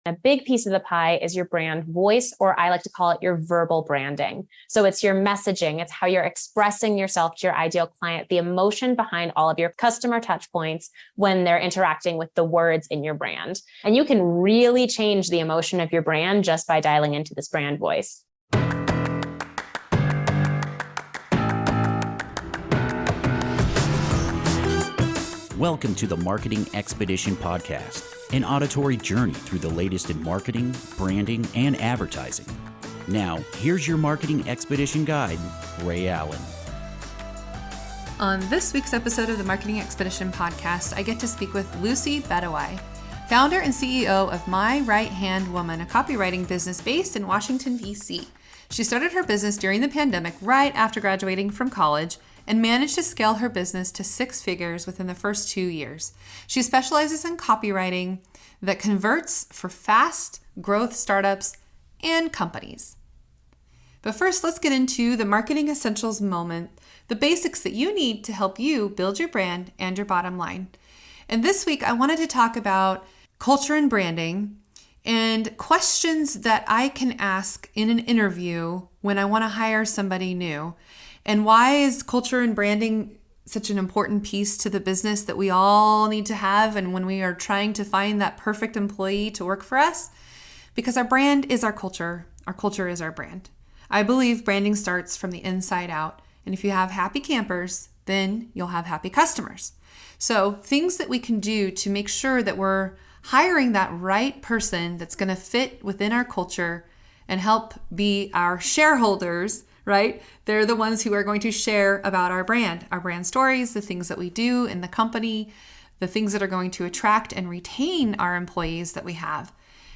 A big piece of the pie is your brand voice, or I like to call it your verbal branding. So it's your messaging. It's how you're expressing yourself to your ideal client, the emotion behind all of your customer touch points when they're interacting with the words in your brand. And you can really change the emotion of your brand just by dialing into this brand voice. Welcome to the Marketing Expedition Podcast, an auditory journey through the latest in marketing, branding, and advertising. Now, here's your Marketing Expedition guide, Ray Allen. On this week's episode of the Marketing Expedition Podcast, I get to speak with Lucy Bedewi, founder and CEO of My Right Hand Woman, a copywriting business based in Washington, D.C. She started her business during the pandemic right after graduating from college and managed to scale her business to 6 figures within the first 2 years. She specializes in copywriting that converts for fast growth startups and companies. But first, let's get into the marketing essentials moment, the basics that you need to help you build your brand and your bottom line. And this week, I wanted to talk about culture and branding and questions that I can ask in an interview when I want to hire somebody new. And why is culture and branding such an important piece to the business that we all need to have? And when we are trying to find that perfect employee to work for us, because our brand is our culture is our brand. I believe branding starts from the inside out. And if you have happy campers, then you'll have happy customers. So things that we can do to make sure that we're hiring that right person that's going to fit within our culture and help be our shareholders, right? They're the ones who are going to share about our brand stories, the things that we do in the company, the things that are going to attract and retain our employees that we have.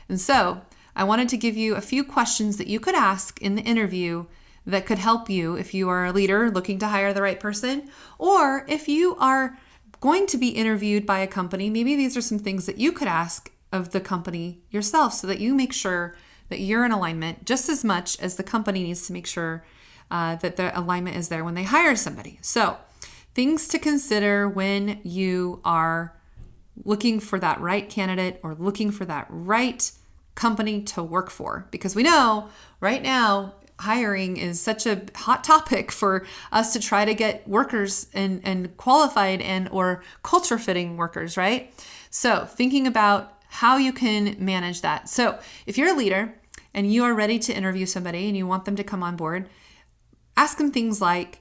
And so I wanted to give you a few questions that you could ask in the interview that could help you if you are a leader looking to hire the right person, or if you are going to be interviewed by a company, maybe these are some things that you could ask of the company yourself so that you make sure that you're in alignment just as much as the company needs to make sure that the alignment is there when they hire somebody. So things to consider when you are looking for that right candidate or looking for that right company to work for, because we know right now hiring is such a hot topic for us to try to get workers and qualified and or culture fitting workers, right? So thinking about how you can manage that. So if you're a leader and you are ready to interview somebody and you want them to come on board, ask them things like,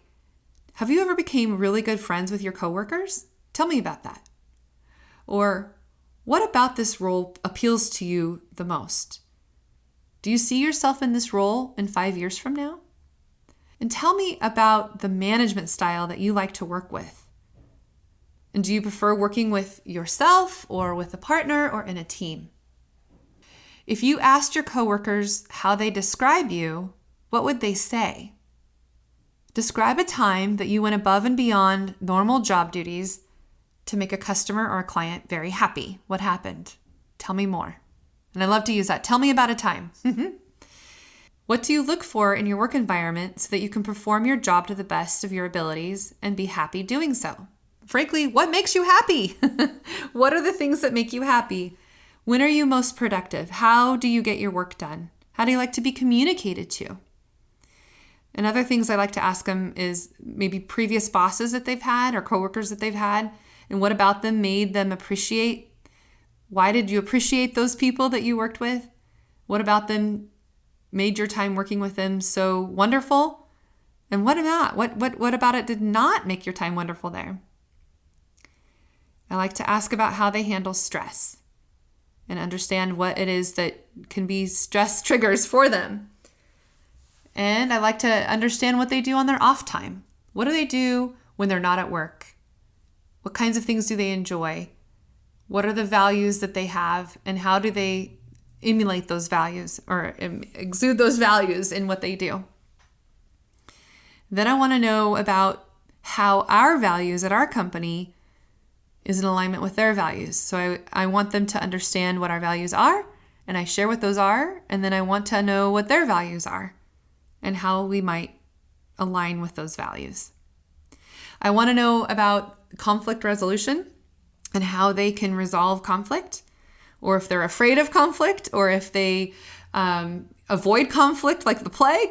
have you ever became really good friends with your coworkers? Tell me about that. Or what about this role appeals to you the most? Do you see yourself in this role in 5 years from now? And tell me about the management style that you like to work with. And do you prefer working with yourself or with a partner or in a team? If you asked your coworkers how they describe you, what would they say? Describe a time that you went above and beyond normal job duties to make a customer or a client very happy. What happened? Tell me more. And I love to use that. Tell me about a time. What do you look for in your work environment so that you can perform your job to the best of your abilities and be happy doing so? Frankly, what makes you happy? What are the things that make you happy? When are you most productive? How do you get your work done? How do you like to be communicated to? And other things I like to ask them is maybe previous bosses that they've had or coworkers that they've had, and what about them made them appreciate. Why did you appreciate those people that you worked with? What about them made your time working with them so wonderful? And what about what about it did not make your time wonderful there? I like to ask about how they handle stress and understand what it is that can be stress triggers for them. And I like to understand what they do on their off time. What do they do when they're not at work? What kinds of things do they enjoy? What are the values that they have, and how do they emulate those values or exude those values in what they do? Then I want to know about how our values at our company is in alignment with their values. So I want them to understand what our values are, and I share what those are, and then I want to know what their values are and how we might align with those values. I want to know about conflict resolution and how they can resolve conflict. or if they're afraid of conflict, or if they avoid conflict like the plague.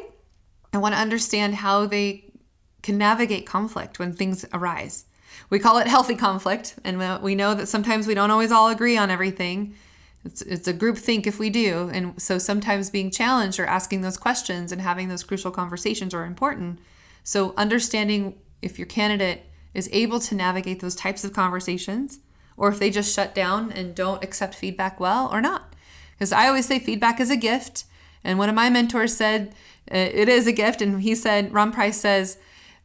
I want to understand how they can navigate conflict when things arise. We call it healthy conflict, and we know that sometimes we don't always all agree on everything. It's a group think if we do. And so sometimes being challenged or asking those questions and having those crucial conversations are important. So understanding if your candidate is able to navigate those types of conversations, or if they just shut down and don't accept feedback well or not. Because I always say feedback is a gift. And one of my mentors said, it is a gift. And he said, Ron Price says,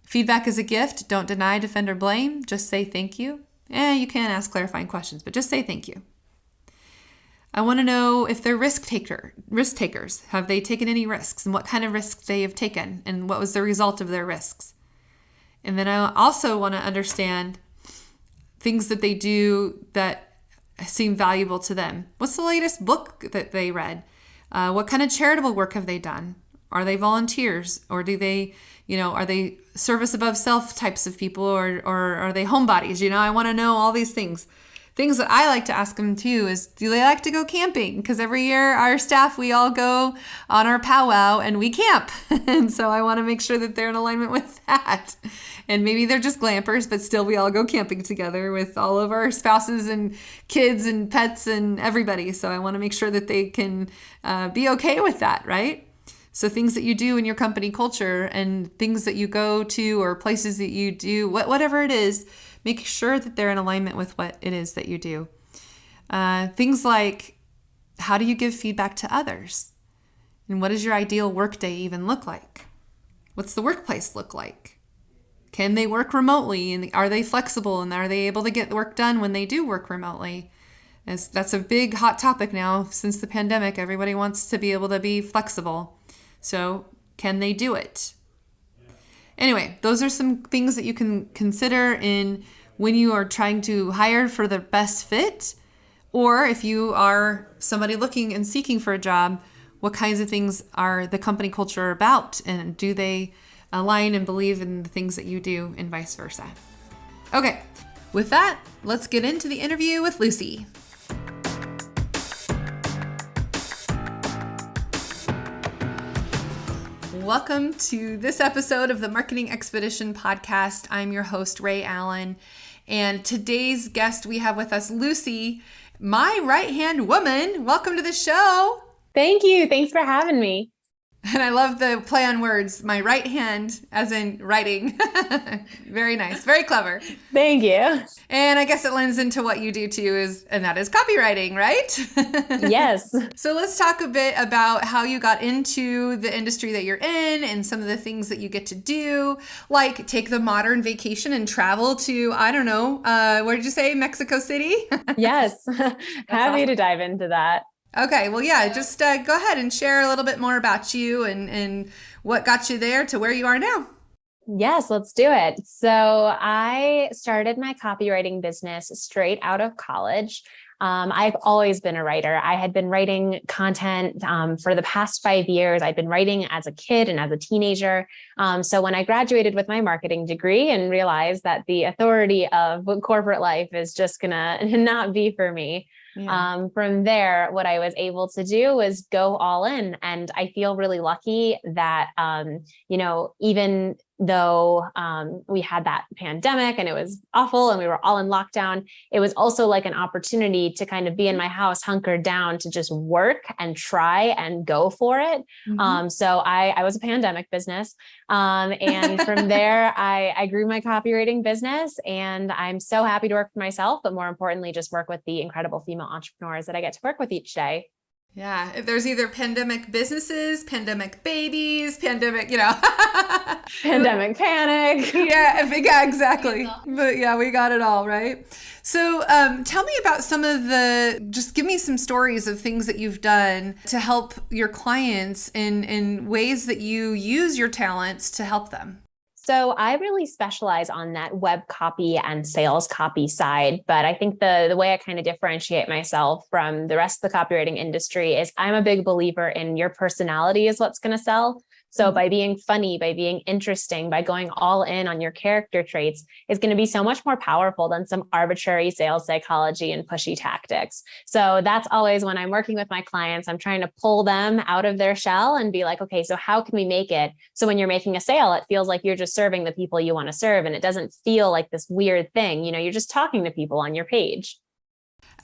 feedback is a gift. Don't deny, defend, or blame. Just say thank you. You can ask clarifying questions, but just say thank you. I want to know if they're risk takers. Have they taken any risks, and what kind of risks they have taken, and what was the result of their risks? And then I also want to understand things that they do that seem valuable to them. What's the latest book that they read? What kind of charitable work have they done? Are they volunteers, or do they, are they service above self types of people, or are they homebodies? I want to know all these things. Things that I like to ask them too is, do they like to go camping? Because every year our staff, we all go on our powwow and we camp. And so I want to make sure that they're in alignment with that. And maybe they're just glampers, but still we all go camping together with all of our spouses and kids and pets and everybody. So I want to make sure that they can be okay with that, right? So things that you do in your company culture and things that you go to or places that you do, whatever it is, make sure that they're in alignment with what it is that you do. Things like, how do you give feedback to others? And what does your ideal workday even look like? What's the workplace look like? Can they work remotely? And are they flexible? And are they able to get work done when they do work remotely? That's a big hot topic now since the pandemic. Everybody wants to be able to be flexible. So can they do it? Anyway, those are some things that you can consider in when you are trying to hire for the best fit, or if you are somebody looking and seeking for a job, what kinds of things are the company culture about, and do they align and believe in the things that you do, and vice versa. Okay, with that, let's get into the interview with Lucy. Welcome to this episode of the Marketing Expedition podcast. I'm your host, Ray Allen, and today's guest we have with us, Lucy, my right-hand woman. Welcome to the show. Thank you. Thanks for having me. And I love the play on words, my right hand, as in writing. Very nice. Very clever. Thank you. And I guess it lends into what you do too, and that is copywriting, right? Yes. So let's talk a bit about how you got into the industry that you're in and some of the things that you get to do, like take the modern vacation and travel to, I don't know, where did you say? Mexico City? Yes. Happy to dive into that. Okay, well, yeah, just go ahead and share a little bit more about you and what got you there to where you are now. Yes, let's do it. So I started my copywriting business straight out of college. I've always been a writer. I had been writing content for the past 5 years. I'd been writing as a kid and as a teenager. So when I graduated with my marketing degree and realized that the authority of corporate life is just gonna not be for me, from there, what I was able to do was go all in. And I feel really lucky that, even though we had that pandemic and it was awful and we were all in lockdown, it was also like an opportunity to kind of be in my house, hunkered down to just work and try and go for it. Mm-hmm. So I was a pandemic business. And from there, I grew my copywriting business, and I'm so happy to work for myself, but more importantly, just work with the incredible female entrepreneurs that I get to work with each day. Yeah, if there's either pandemic businesses, pandemic babies, pandemic, pandemic panic. Yeah, exactly. But yeah, we got it all, right? So tell me about just give me some stories of things that you've done to help your clients in ways that you use your talents to help them. So I really specialize on that web copy and sales copy side. But I think the way I kind of differentiate myself from the rest of the copywriting industry is I'm a big believer in your personality is what's going to sell. So by being funny, by being interesting, by going all in on your character traits is going to be so much more powerful than some arbitrary sales psychology and pushy tactics. So that's always when I'm working with my clients, I'm trying to pull them out of their shell and be like, okay, so how can we make it so when you're making a sale, it feels like you're just serving the people you want to serve and it doesn't feel like this weird thing. You're just talking to people on your page.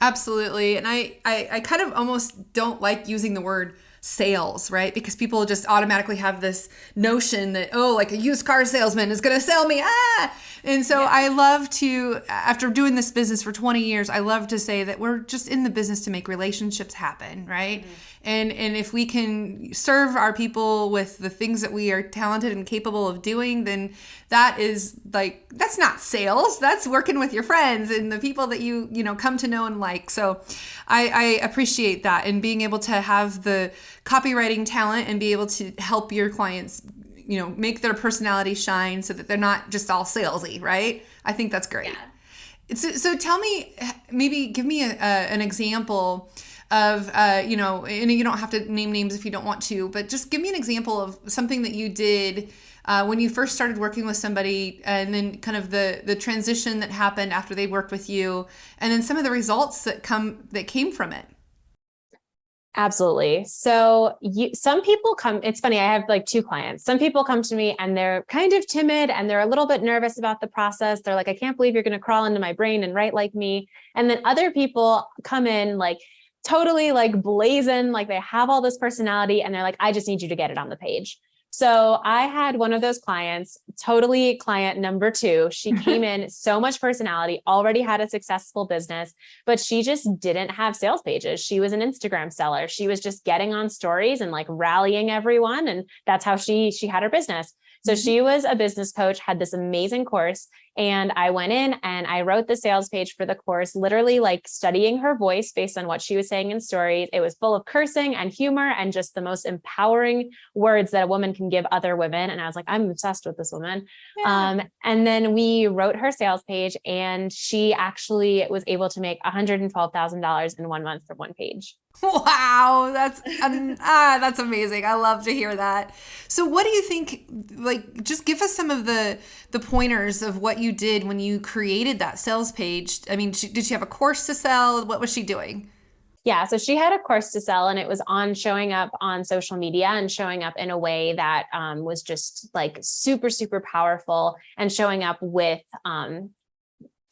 Absolutely. And I kind of almost don't like using the word sales, right? Because people just automatically have this notion that, oh, like a used car salesman is going to sell me. And so I love to, after doing this business for 20 years, I love to say that we're just in the business to make relationships happen, right? Mm-hmm. And if we can serve our people with the things that we are talented and capable of doing, then that is like, that's not sales. That's working with your friends and the people that you come to know and like. So I appreciate that, and being able to have the copywriting talent and be able to help your clients, make their personality shine so that they're not just all salesy, right? I think that's great. Yeah. So tell me, maybe give me an example of, and you don't have to name names if you don't want to, but just give me an example of something that you did when you first started working with somebody, and then kind of the transition that happened after they worked with you, and then some of the results that came from it. Absolutely. So some people come, it's funny, I have like two clients. Some people come to me and they're kind of timid and they're a little bit nervous about the process. They're like, I can't believe you're going to crawl into my brain and write like me. And then other people come in like totally like blazing, like they have all this personality and they're like, I just need you to get it on the page. So I had one of those clients, totally client number 2. She came in so much personality, already had a successful business, but she just didn't have sales pages. She was an Instagram seller. She was just getting on stories and like rallying everyone. And that's how she had her business. So she was a business coach, had this amazing course. And I went in and I wrote the sales page for the course, literally like studying her voice based on what she was saying in stories. It was full of cursing and humor and just the most empowering words that a woman can give other women. And I was like, I'm obsessed with this woman. Yeah. And then we wrote her sales page and she actually was able to make $112,000 in 1 month from one page. Wow, that's amazing. I love to hear that. So what do you think, like, just give us some of the pointers of what you did when you created that sales page. I mean, did she have a course to sell? What was she doing? Yeah, so she had a course to sell and it was on showing up on social media and showing up in a way that was just like super, super powerful and showing up with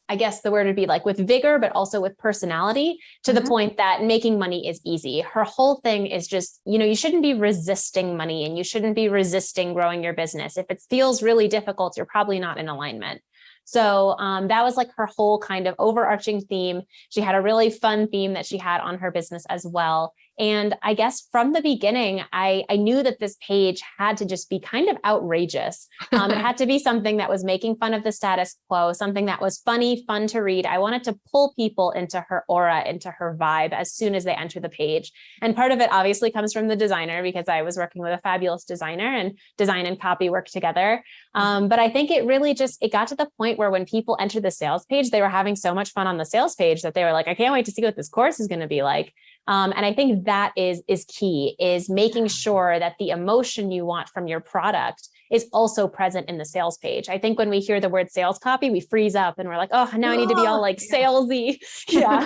I guess the word would be like with vigor, but also with personality to the point that making money is easy. Her whole thing is just, you shouldn't be resisting money and you shouldn't be resisting growing your business. If it feels really difficult, you're probably not in alignment. So that was like her whole kind of overarching theme. She had a really fun theme that she had on her business as well. And I guess from the beginning, I knew that this page had to just be kind of outrageous. It had to be something that was making fun of the status quo, something that was funny, fun to read. I wanted to pull people into her aura, into her vibe as soon as they enter the page. And part of it obviously comes from the designer because I was working with a fabulous designer and design and copy work together. But I think it really it got to the point where when people entered the sales page, they were having so much fun on the sales page that they were like, I can't wait to see what this course is going to be like. And I think that is key, is making sure that the emotion you want from your product is also present in the sales page. I think when we hear the word sales copy, we freeze up and we're like, oh, now I need to be all like salesy. Yeah.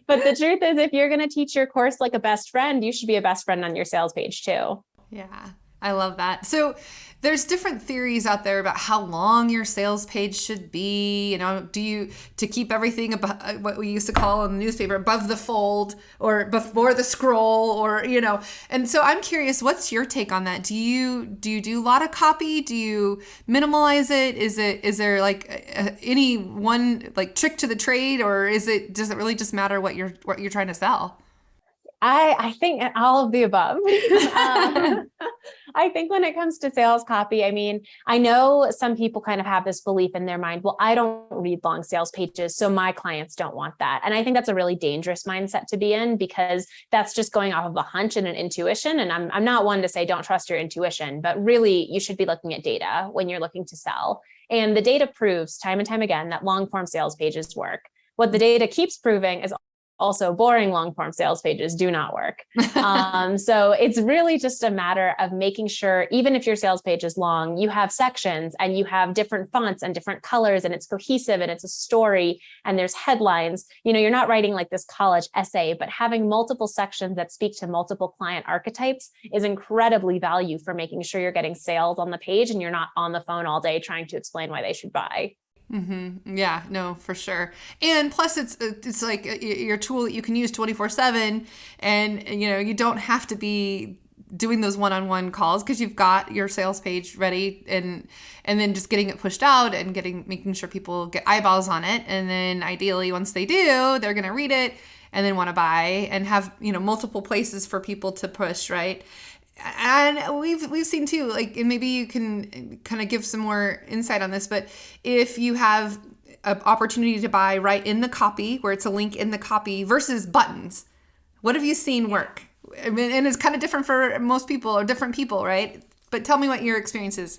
But the truth is, if you're going to teach your course like a best friend, you should be a best friend on your sales page too. Yeah, I love that. So there's different theories out there about how long your sales page should be. To keep everything above, what we used to call in the newspaper, above the fold or before the scroll, or, and so I'm curious, what's your take on that? Do you do a lot of copy? Do you minimalize it? Is there like any one like trick to the trade, or does it really just matter what you're trying to sell? I think all of the above. I think when it comes to sales copy, I mean, I know some people kind of have this belief in their mind, well, I don't read long sales pages, so my clients don't want that. And I think that's a really dangerous mindset to be in, because that's just going off of a hunch and an intuition. And I'm not one to say don't trust your intuition, but really you should be looking at data when you're looking to sell. And the data proves time and time again that long form sales pages work. What the data keeps proving is Also, boring long form sales pages do not work. So it's really just a matter of making sure, even if your sales page is long, you have sections and you have different fonts and different colors, and it's cohesive and it's a story and there's headlines. You're not writing like this college essay, but having multiple sections that speak to multiple client archetypes is incredibly value for making sure you're getting sales on the page and you're not on the phone all day trying to explain why they should buy. Mm-hmm. Yeah, no, for sure. And plus it's like your tool that you can use 24/7, and you don't have to be doing those one-on-one calls because you've got your sales page ready, and then just getting it pushed out and making sure people get eyeballs on it. And then ideally once they do, they're going to read it and then want to buy, and have, multiple places for people to push, right? And we've seen too, like, and maybe you can kind of give some more insight on this, but if you have an opportunity to buy right in the copy, where it's a link in the copy, versus buttons, what have you seen work? I mean, and it's kind of different for most people or different people, right? But tell me what your experience is.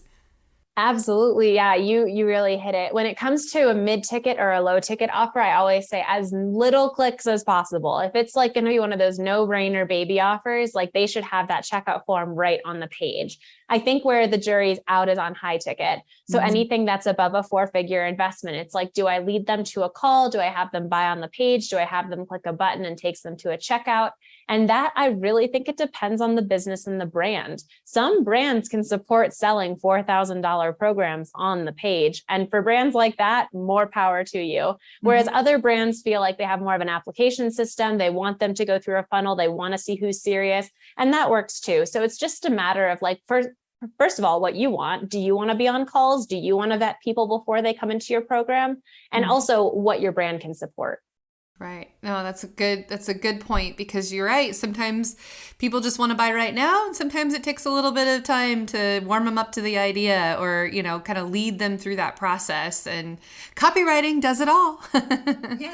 Absolutely. Yeah, you really hit it. When it comes to a mid-ticket or a low-ticket offer, I always say as little clicks as possible. If it's like going to be one of those no-brainer baby offers, like they should have that checkout form right on the page. I think where the jury's out is on high ticket. So anything that's above a 4-figure investment, it's like, do I lead them to a call? Do I have them buy on the page? Do I have them click a button and takes them to a checkout? And that, I really think it depends on the business and the brand. Some brands can support selling $4,000 programs on the page. And for brands like that, more power to you. Whereas other brands feel like they have more of an application system. They want them to go through a funnel. They want to see who's serious. And that works too. So it's just a matter of like, first of all, what you want. Do you want to be on calls? Do you want to vet people before they come into your program? And also what your brand can support. Right. No, that's a good point, because you're right. Sometimes people just want to buy right now, and sometimes it takes a little bit of time to warm them up to the idea, or, kind of lead them through that process. And copywriting does it all. Yeah.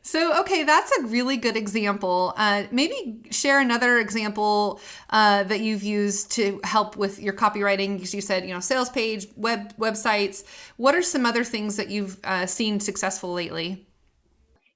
So, okay, that's a really good example. Maybe share another example that you've used to help with your copywriting, because you said, sales page, websites. What are some other things that you've seen successful lately?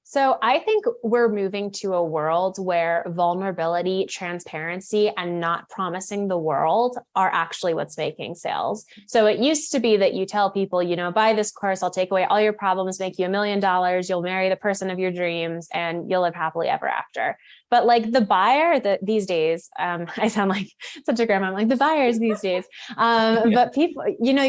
So I think we're moving to a world where vulnerability, transparency, and not promising the world are actually what's making sales. So it used to be that you tell people, buy this course, I'll take away all your problems, make you $1 million, you'll marry the person of your dreams, and you'll live happily ever after. But like the buyer these days, I sound like such a grandma. I'm like the buyers these days. But people,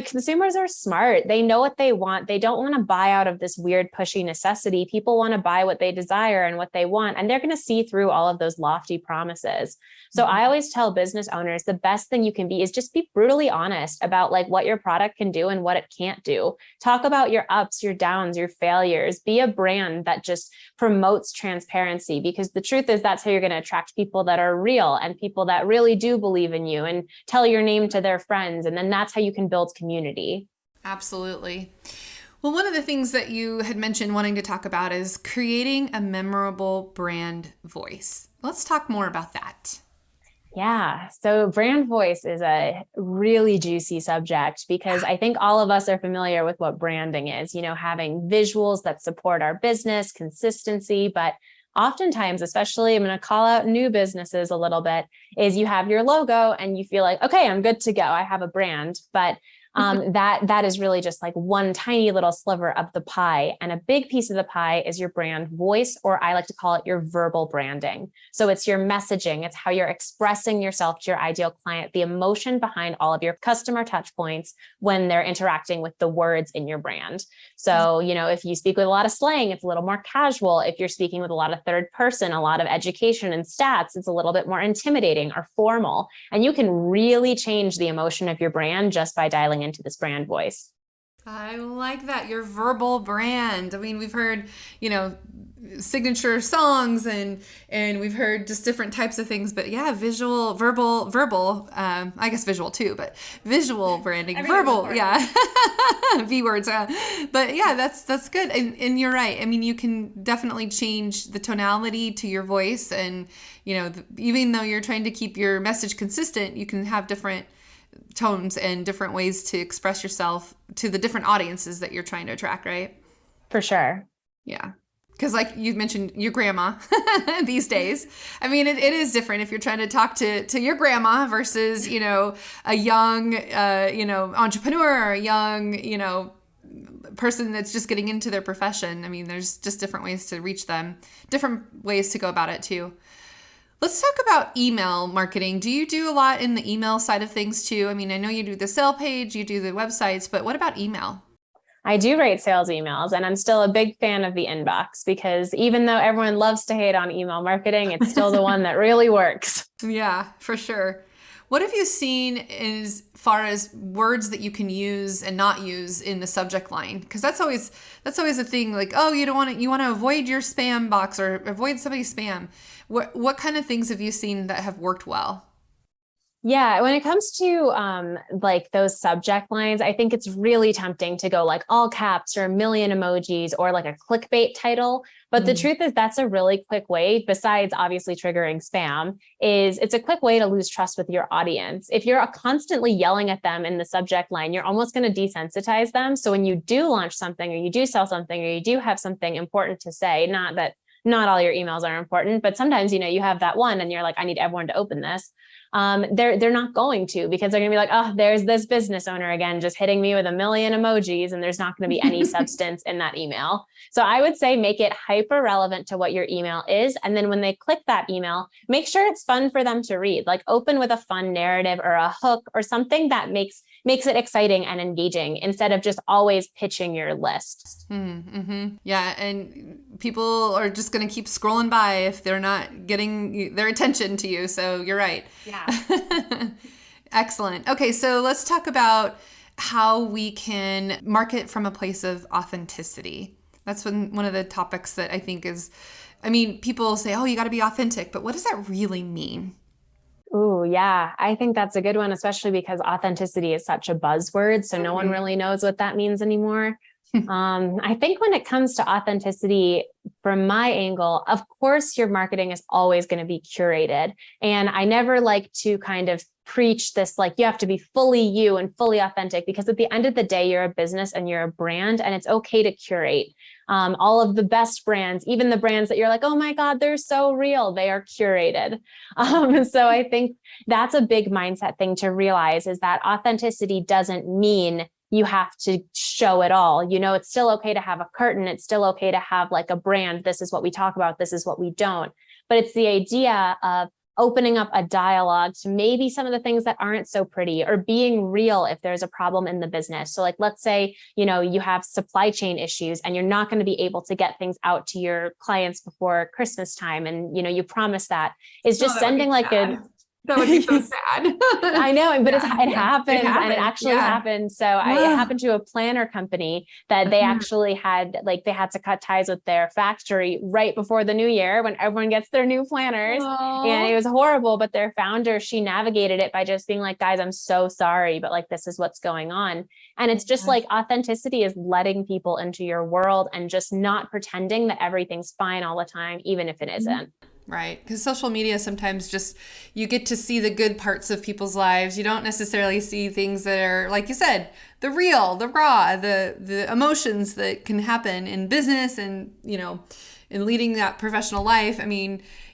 consumers are smart. They know what they want. They don't want to buy out of this weird pushy necessity. People want to buy what they desire and what they want. And they're going to see through all of those lofty promises. So I always tell business owners, the best thing you can be is just be brutally honest about like what your product can do and what it can't do. Talk about your ups, your downs, your failures. Be a brand that just promotes transparency, because the truth is that's how you're going to attract people that are real and people that really do believe in you and tell your name to their friends. And then that's how you can build community. Absolutely. Well, one of the things that you had mentioned wanting to talk about is creating a memorable brand voice. Let's talk more about that. Yeah. So brand voice is a really juicy subject, because I think all of us are familiar with what branding is, having visuals that support our business, consistency, but oftentimes, especially I'm going to call out new businesses a little bit, is you have your logo and you feel like, okay, I'm good to go. I have a brand, but that is really just like one tiny little sliver of the pie. And a big piece of the pie is your brand voice, or I like to call it your verbal branding. So it's your messaging. It's how you're expressing yourself to your ideal client, the emotion behind all of your customer touch points when they're interacting with the words in your brand. So, if you speak with a lot of slang, it's a little more casual. If you're speaking with a lot of third person, a lot of education and stats, it's a little bit more intimidating or formal. And you can really change the emotion of your brand just by dialing into this brand voice. I like that. Your verbal brand. I mean, we've heard, signature songs and we've heard just different types of things, but yeah, visual, verbal, I guess visual too, but visual branding, verbal. Yeah. V words. But yeah, that's good. And you're right. I mean, you can definitely change the tonality to your voice, and, even though you're trying to keep your message consistent, you can have different tones and different ways to express yourself to the different audiences that you're trying to attract, right? For sure. Yeah. Because like you mentioned your grandma these days, I mean, it is different if you're trying to talk to your grandma versus, a young, entrepreneur or a young, person that's just getting into their profession. I mean, there's just different ways to reach them, different ways to go about it too. Let's talk about email marketing. Do you do a lot in the email side of things too? I mean, I know you do the sale page, you do the websites, but what about email? I do write sales emails, and I'm still a big fan of the inbox because even though everyone loves to hate on email marketing, it's still the one that really works. Yeah, for sure. What have you seen as far as words that you can use and not use in the subject line? Because that's always a thing. Like, oh, you want to avoid your spam box or avoid somebody's spam. What kind of things have you seen that have worked well? Yeah, when it comes to like those subject lines, I think it's really tempting to go like all caps or a million emojis or like a clickbait title. But the truth is that's a really quick way, besides obviously triggering spam, is it's a quick way to lose trust with your audience. If you're constantly yelling at them in the subject line, you're almost going to desensitize them. So when you do launch something or you do sell something or you do have something important to say, not that not all your emails are important, but sometimes, you have that one and you're like, I need everyone to open this. They're not going to, because they're gonna be like, oh, there's this business owner again, just hitting me with a million emojis, and there's not going to be any substance in that email. So I would say make it hyper relevant to what your email is. And then when they click that email, make sure it's fun for them to read, like open with a fun narrative or a hook or something that makes it exciting and engaging instead of just always pitching your list. Mm-hmm. Yeah. And people are just going to keep scrolling by if they're not getting their attention to you. So you're right. Yeah. Excellent. Okay. So let's talk about how we can market from a place of authenticity. That's one of the topics that I think is, people say, oh, you got to be authentic, but what does that really mean? Ooh, yeah. I think that's a good one, especially because authenticity is such a buzzword. So no one really knows what that means anymore. I think when it comes to authenticity, from my angle, of course, your marketing is always going to be curated. And I never like to kind of preach this, like you have to be fully you and fully authentic, because at the end of the day, you're a business and you're a brand, and it's okay to curate. All of the best brands, even the brands that you're like, oh my God, they're so real, they are curated. So I think that's a big mindset thing to realize, is that authenticity doesn't mean you have to show it all. It's still okay to have a curtain. It's still okay to have like a brand. This is what we talk about. This is what we don't. But it's the idea of opening up a dialogue to maybe some of the things that aren't so pretty, or being real if there's a problem in the business. So like, let's say, you have supply chain issues and you're not going to be able to get things out to your clients before Christmas time. And, you promise that is just sending like that would be so sad. I know, but it happens, and it actually happened. So it happened to a planner company that they actually had to cut ties with their factory right before the new year when everyone gets their new planners. And it was horrible, but their founder, she navigated it by just being like, guys, I'm so sorry, but like, this is what's going on. And it's just like authenticity is letting people into your world and just not pretending that everything's fine all the time, even if it isn't. Right. Because social media sometimes just, you get to see the good parts of people's lives. You don't necessarily see things that are, like you said, the real, the raw, the emotions that can happen in business and, in leading that professional life.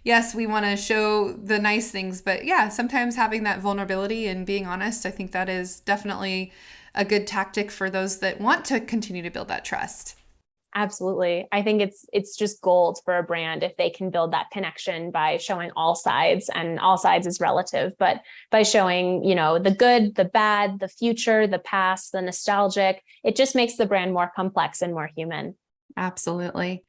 Yes, we want to show the nice things, but yeah, sometimes having that vulnerability and being honest, I think that is definitely a good tactic for those that want to continue to build that trust. Absolutely. I think it's just gold for a brand if they can build that connection by showing all sides, and all sides is relative, but by showing, the good, the bad, the future, the past, the nostalgic, it just makes the brand more complex and more human. Absolutely.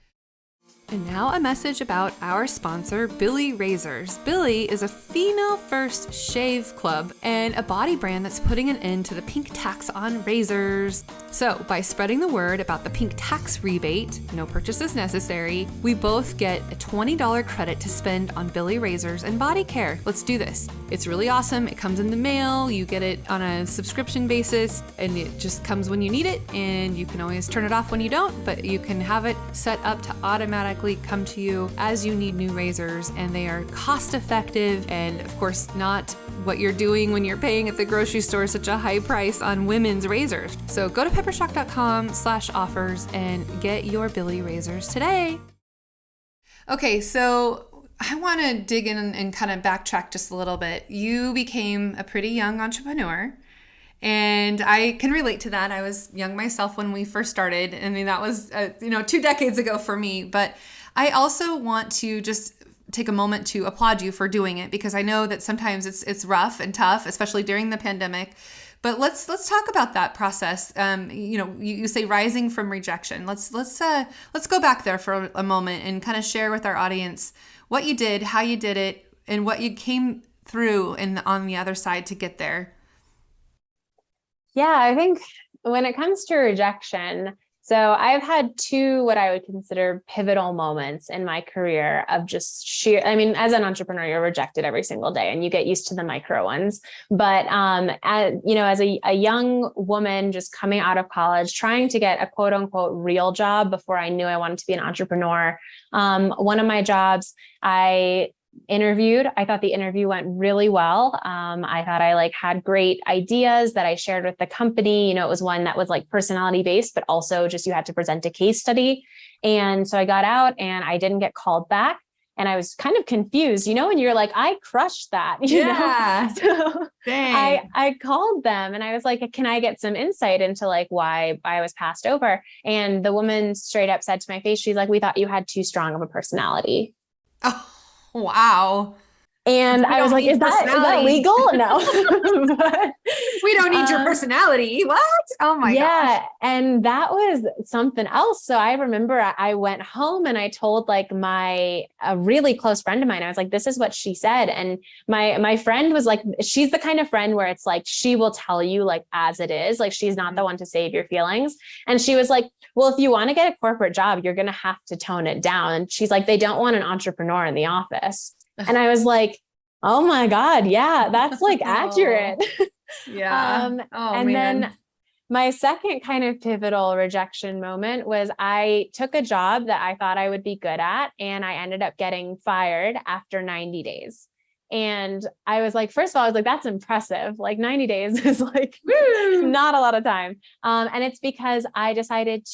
And now a message about our sponsor, Billie Razors. Billie is a female-first shave club and a body brand that's putting an end to the pink tax on razors. So by spreading the word about the pink tax rebate, no purchases necessary, we both get a $20 credit to spend on Billie Razors and body care. Let's do this. It's really awesome. It comes in the mail. You get it on a subscription basis, and it just comes when you need it, and you can always turn it off when you don't, but you can have it set up to automatically come to you as you need new razors, and they are cost effective and of course not what you're doing when you're paying at the grocery store such a high price on women's razors. So go to peppershock.com/offers and get your Billie razors today. Okay, so I want to dig in and kind of backtrack just a little bit. You became a pretty young entrepreneur, and I can relate to that. I was young myself when we first started. I mean, that was 2 decades ago for me. But I also want to just take a moment to applaud you for doing it, because I know that sometimes it's rough and tough, especially during the pandemic. But let's talk about that process. You say rising from rejection. Let's go back there for a moment and kind of share with our audience what you did, how you did it, and what you came through and on the other side to get there. Yeah, I think when it comes to rejection, so I've had two what I would consider pivotal moments in my career of just sheer, I mean, as an entrepreneur, you're rejected every single day and you get used to the micro ones. But, as a young woman just coming out of college, trying to get a quote unquote real job before I knew I wanted to be an entrepreneur. One of my jobs, I interviewed. I thought the interview went really well. I thought I had great ideas that I shared with the company. It was one that was personality based, but also just you had to present a case study. And so I got out and I didn't get called back. And I was kind of confused, when you're like, I crushed that, Yeah. So Dang. I called them and I was like, can I get some insight into why I was passed over? And the woman straight up said to my face, she's like, we thought you had too strong of a personality. Oh, wow. And I was like, is that legal? No. But, we don't need your personality. What? Oh my gosh. Yeah. And that was something else. So I remember I went home and I told a really close friend of mine, I was like, this is what she said. And my friend was like, she's the kind of friend where it's she will tell you as it is, she's not the one to save your feelings. And she was like, well, if you want to get a corporate job, you're going to have to tone it down. And she's like, they don't want an entrepreneur in the office. And I was like, oh my God, yeah, that's accurate. Yeah. Then my second kind of pivotal rejection moment was I took a job that I thought I would be good at, and I ended up getting fired after 90 days. And I was like, first of all, I was like, that's impressive. 90 days is not a lot of time. And it's because I decided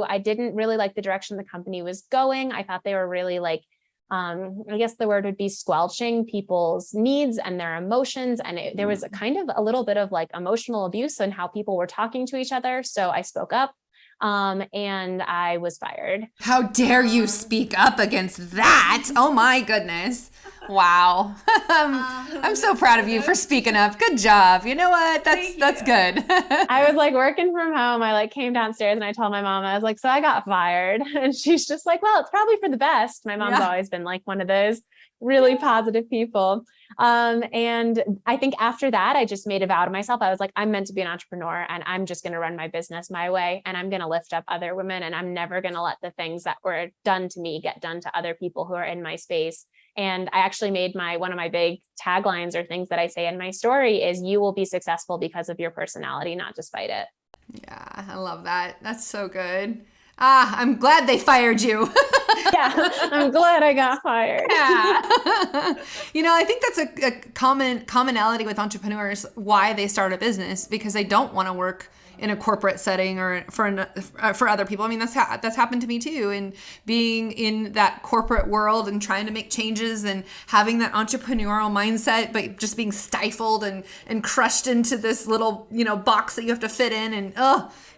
I didn't really like the direction the company was going. I thought they were really I guess the word would be squelching people's needs and their emotions. And there was a kind of a little bit of emotional abuse in how people were talking to each other. So I spoke up, and I was fired. How dare you speak up against that? Oh my goodness. Wow. I'm so proud of you for speaking up. Good job. You know what? That's good. I was working from home. I came downstairs and I told my mom, I was like, so I got fired. And she's just like, well, it's probably for the best. My mom's always been one of those really positive people. And I think after that, I just made a vow to myself. I was like, I'm meant to be an entrepreneur and I'm just going to run my business my way. And I'm going to lift up other women. And I'm never going to let the things that were done to me get done to other people who are in my space. And I actually made one of my big taglines or things that I say in my story is you will be successful because of your personality, not despite it. Yeah, I love that. That's so good. I'm glad they fired you. Yeah, I'm glad I got fired. Yeah. I think that's a commonality with entrepreneurs, why they start a business, because they don't want to work in a corporate setting or for other people. I mean, that's happened to me too. And being in that corporate world and trying to make changes and having that entrepreneurial mindset, but just being stifled and crushed into this little, box that you have to fit in. And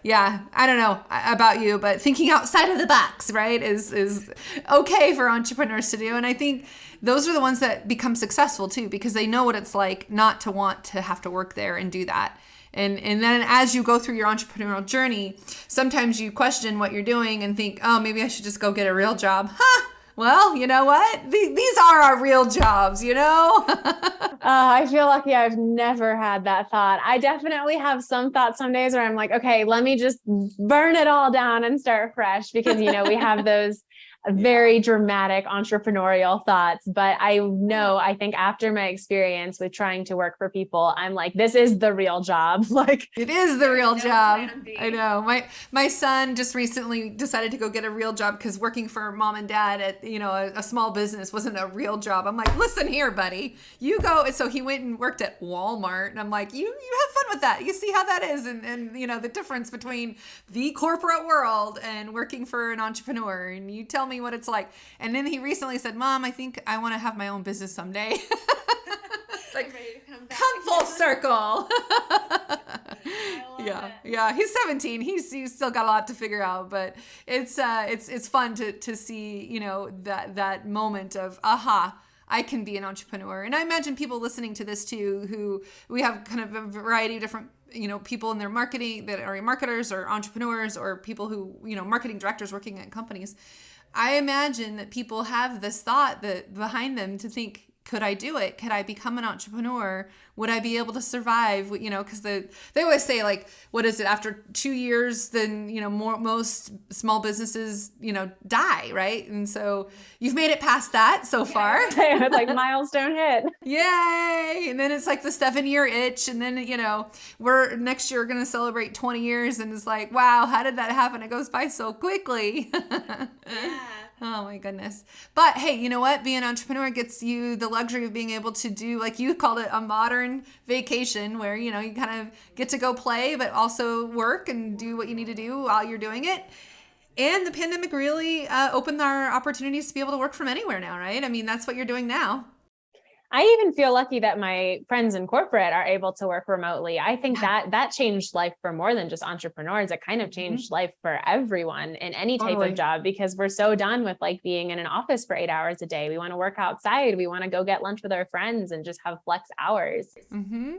yeah, I don't know about you, but thinking outside of the box, right, is okay for entrepreneurs to do. And I think those are the ones that become successful too, because they know what it's like not to want to have to work there and do that. And then as you go through your entrepreneurial journey, sometimes you question what you're doing and think, oh, maybe I should just go get a real job. Well, you know what? These are our real jobs, I feel lucky I've never had that thought. I definitely have some thoughts some days where I'm like, okay, let me just burn it all down and start fresh because, we have those very dramatic entrepreneurial thoughts. But I think after my experience with trying to work for people, I'm like, this is the real job. It is the real job. I know. My son just recently decided to go get a real job because working for mom and dad at, a small business wasn't a real job. I'm like, listen here, buddy, you go. And so he went and worked at Walmart. And I'm like, you have fun with that. You see how that is. And the difference between the corporate world and working for an entrepreneur. And you tell me me what it's like. And then he recently said, Mom, I think I want to have my own business someday. Like, come full circle. Yeah. He's 17. He's still got a lot to figure out, but it's fun to see, you know, that moment of, aha, I can be an entrepreneur. And I imagine people listening to this too, who we have kind of a variety of different, you know, people in their marketing that are marketers or entrepreneurs or people who, you know, marketing directors working at companies. I imagine that people have this thought that behind them to think, could I do it? Could I become an entrepreneur? Would I be able to survive? You know, because they always say, like, what is it? After 2 years, then, you know, most small businesses, you know, die, right? And so you've made it past that so far. Like milestone hit. Yay! And then it's like the 7-year itch. And then, you know, next year we're going to celebrate 20 years. And it's like, wow, how did that happen? It goes by so quickly. Yeah. Oh my goodness. But hey, you know what? Being an entrepreneur gets you the luxury of being able to do, like you called it, a modern vacation where, you know, you kind of get to go play, but also work and do what you need to do while you're doing it. And the pandemic really opened our opportunities to be able to work from anywhere now, right? I mean, that's what you're doing now. I even feel lucky that my friends in corporate are able to work remotely. I think that changed life for more than just entrepreneurs. It kind of changed life for everyone in any type of job, because we're so done with like being in an office for 8 hours a day. We want to work outside. We want to go get lunch with our friends and just have flex hours. Mm-hmm.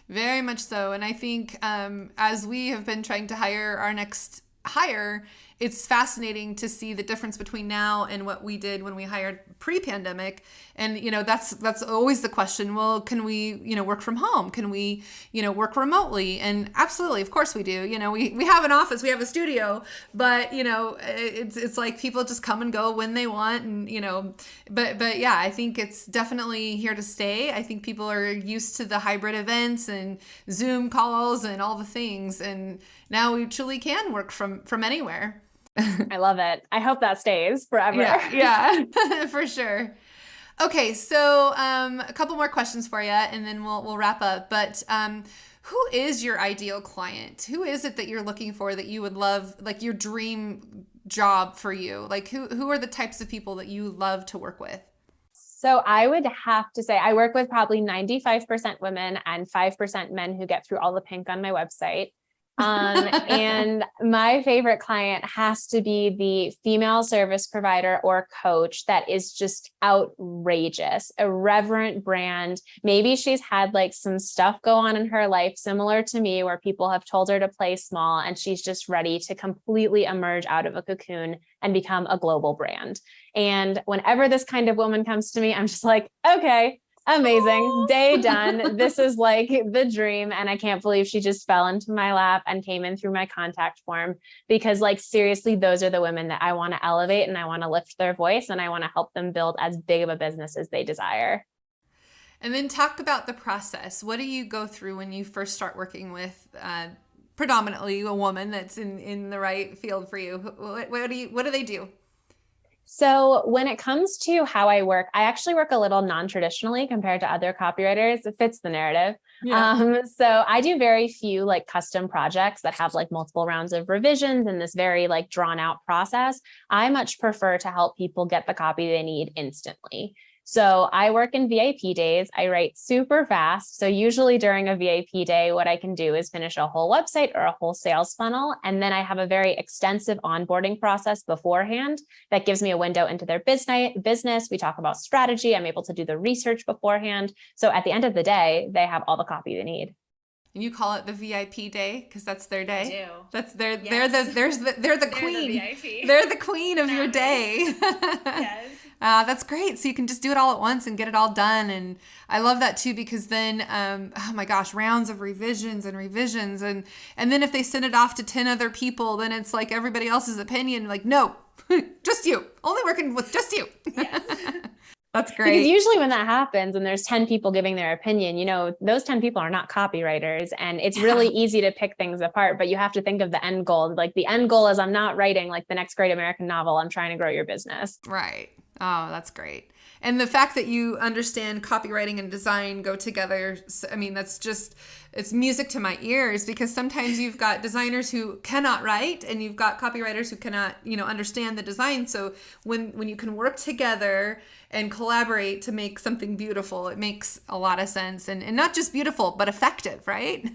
Very much so. And I think as we have been trying to hire our next hire, it's fascinating to see the difference between now and what we did when we hired pre-pandemic. And, you know, that's always the question. Well, can we, you know, work from home? Can we, you know, work remotely? And absolutely, of course we do. You know, we have an office, we have a studio, but, you know, it's like people just come and go when they want. And, you know, but yeah, I think it's definitely here to stay. I think people are used to the hybrid events and Zoom calls and all the things. And now we truly can work from anywhere. I love it. I hope that stays forever. Yeah, for sure. Okay, so a couple more questions for you, and then we'll wrap up. But who is your ideal client? Who is it that you're looking for that you would love, like your dream job for you? Like who are the types of people that you love to work with? So I would have to say I work with probably 95% women and 5% men who get through all the pink on my website. And my favorite client has to be the female service provider or coach that is just outrageous, irreverent brand. Maybe she's had like some stuff go on in her life, similar to me, where people have told her to play small and she's just ready to completely emerge out of a cocoon and become a global brand. And whenever this kind of woman comes to me, I'm just like, okay, amazing. Day done. This is like the dream. And I can't believe she just fell into my lap and came in through my contact form, because like, seriously, those are the women that I want to elevate and I want to lift their voice and I want to help them build as big of a business as they desire. And then talk about the process. What do you go through when you first start working with predominantly a woman that's in the right field for you? What do they do? So when it comes to how I work, I actually work a little non-traditionally compared to other copywriters. It fits the narrative. Yeah. So I do very few like custom projects that have like multiple rounds of revisions and this very like drawn out process. I much prefer to help people get the copy they need instantly. So I work in VIP days. I write super fast. So usually during a VIP day, what I can do is finish a whole website or a whole sales funnel. And then I have a very extensive onboarding process beforehand that gives me a window into their business. We talk about strategy. I'm able to do the research beforehand. So at the end of the day, they have all the copy they need. And you call it the VIP day because that's their day. I do. That's they're Yes. they're the queen. They're the queen of your day. Yes. That's great. So you can just do it all at once and get it all done. And I love that too, because then, oh my gosh, rounds of revisions. And then if they send it off to 10 other people, then it's like everybody else's opinion, like, no, just you, only working with just you. Yes. That's great. Because usually when that happens and there's 10 people giving their opinion, you know, those 10 people are not copywriters, and it's really easy to pick things apart, but you have to think of the end goal. Like the end goal is I'm not writing like the next great American novel. I'm trying to grow your business. Right. Oh, that's great. And the fact that you understand copywriting and design go together, I mean, it's music to my ears, because sometimes you've got designers who cannot write and you've got copywriters who cannot, understand the design. So when you can work together and collaborate to make something beautiful, it makes a lot of sense, and not just beautiful, but effective, right?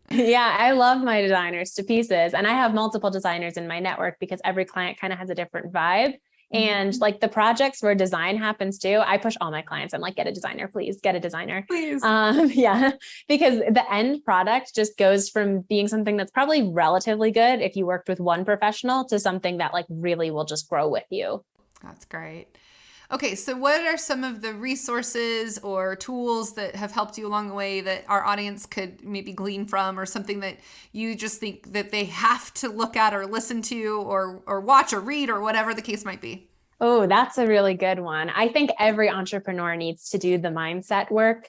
Yeah, I love my designers to pieces. And I have multiple designers in my network because every client kind of has a different vibe. And like the projects where design happens too, I push all my clients. I'm like, get a designer, please get a designer. Please. Yeah, because the end product just goes from being something that's probably relatively good if you worked with one professional to something that like really will just grow with you. That's great. Okay, so what are some of the resources or tools that have helped you along the way that our audience could maybe glean from, or something that you just think that they have to look at or listen to or watch or read or whatever the case might be? Oh, that's a really good one. I think every entrepreneur needs to do the mindset work.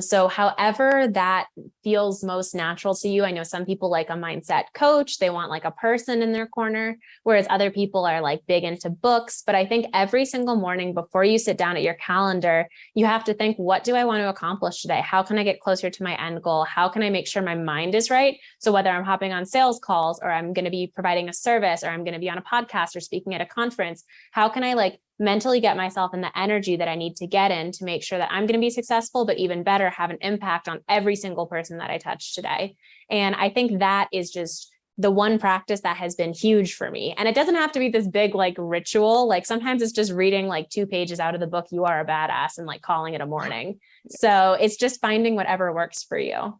So however that feels most natural to you, I know some people like a mindset coach, they want like a person in their corner, whereas other people are like big into books. But I think every single morning before you sit down at your calendar, you have to think, what do I want to accomplish today? How can I get closer to my end goal? How can I make sure my mind is right? So whether I'm hopping on sales calls, or I'm going to be providing a service, or I'm going to be on a podcast or speaking at a conference, how can I like mentally get myself in the energy that I need to get in to make sure that I'm going to be successful, but even better, have an impact on every single person that I touch today. And I think that is just the one practice that has been huge for me. And it doesn't have to be this big like ritual. Like sometimes it's just reading like 2 pages out of the book, You Are a Badass, and like calling it a morning. So it's just finding whatever works for you.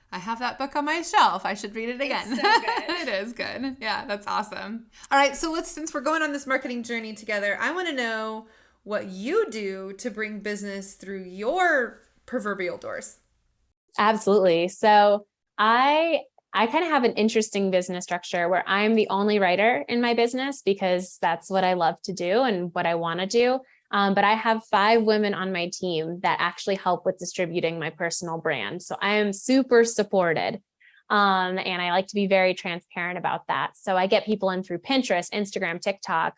I have that book on my shelf. I should read it again. It's so good. It is good. Yeah, that's awesome. All right, so since we're going on this marketing journey together, I want to know what you do to bring business through your proverbial doors. Absolutely. So I kind of have an interesting business structure where I'm the only writer in my business because that's what I love to do and what I want to do. But I have 5 women on my team that actually help with distributing my personal brand. So I am super supported. And I like to be very transparent about that. So I get people in through Pinterest, Instagram, TikTok,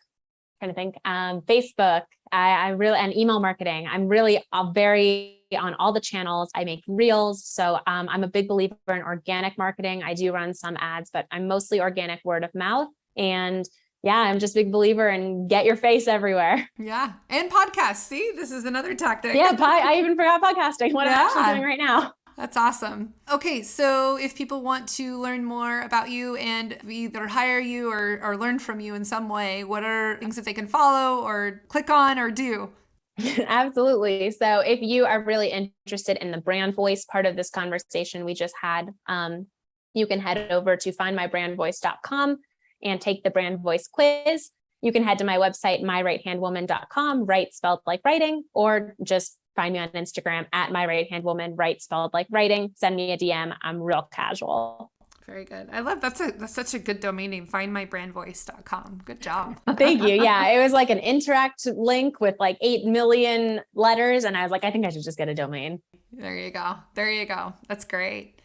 kind of think, Facebook, and email marketing. I'm really very on all the channels. I make reels. So I'm a big believer in organic marketing. I do run some ads, but I'm mostly organic, word of mouth. And yeah, I'm just a big believer in get your face everywhere. Yeah. And podcasts. See, this is another tactic. Yeah, I even forgot podcasting, what I'm actually doing right now. That's awesome. Okay, so if people want to learn more about you and either hire you or learn from you in some way, what are things that they can follow or click on or do? Absolutely. So if you are really interested in the brand voice part of this conversation we just had, you can head over to findmybrandvoice.com and take the brand voice quiz. You can head to my website, myrighthandwoman.com, write spelled like writing, or just find me on Instagram at myrighthandwoman, write spelled like writing. Send me a DM. I'm real casual. Very good. I love that's such a good domain name, findmybrandvoice.com. Good job. Thank you. Yeah, it was like an interact link with like 8 million letters. And I was like, I think I should just get a domain. There you go. There you go. That's great.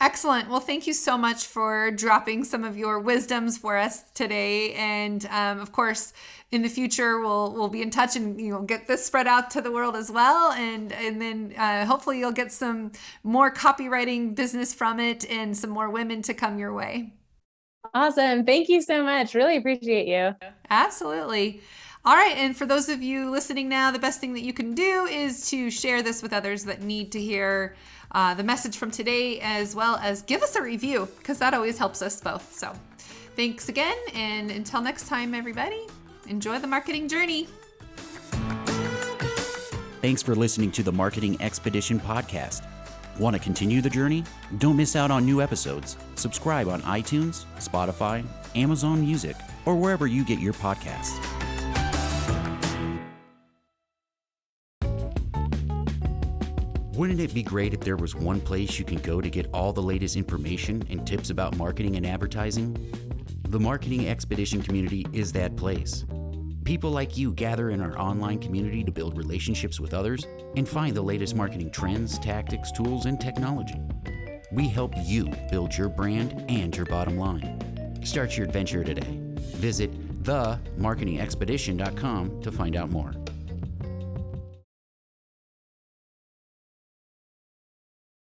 Excellent. Well, thank you so much for dropping some of your wisdoms for us today. And of course, in the future, we'll be in touch and get this spread out to the world as well. And then hopefully you'll get some more copywriting business from it and some more women to come your way. Awesome. Thank you so much. Really appreciate you. Absolutely. All right. And for those of you listening now, the best thing that you can do is to share this with others that need to hear the message from today, as well as give us a review, because that always helps us both. So thanks again. And until next time, everybody, enjoy the marketing journey. Thanks for listening to the Marketing Expedition podcast. Want to continue the journey? Don't miss out on new episodes. Subscribe on iTunes, Spotify, Amazon Music, or wherever you get your podcasts. Wouldn't it be great if there was one place you can go to get all the latest information and tips about marketing and advertising? The Marketing Expedition community is that place. People like you gather in our online community to build relationships with others and find the latest marketing trends, tactics, tools, and technology. We help you build your brand and your bottom line. Start your adventure today. Visit themarketingexpedition.com to find out more.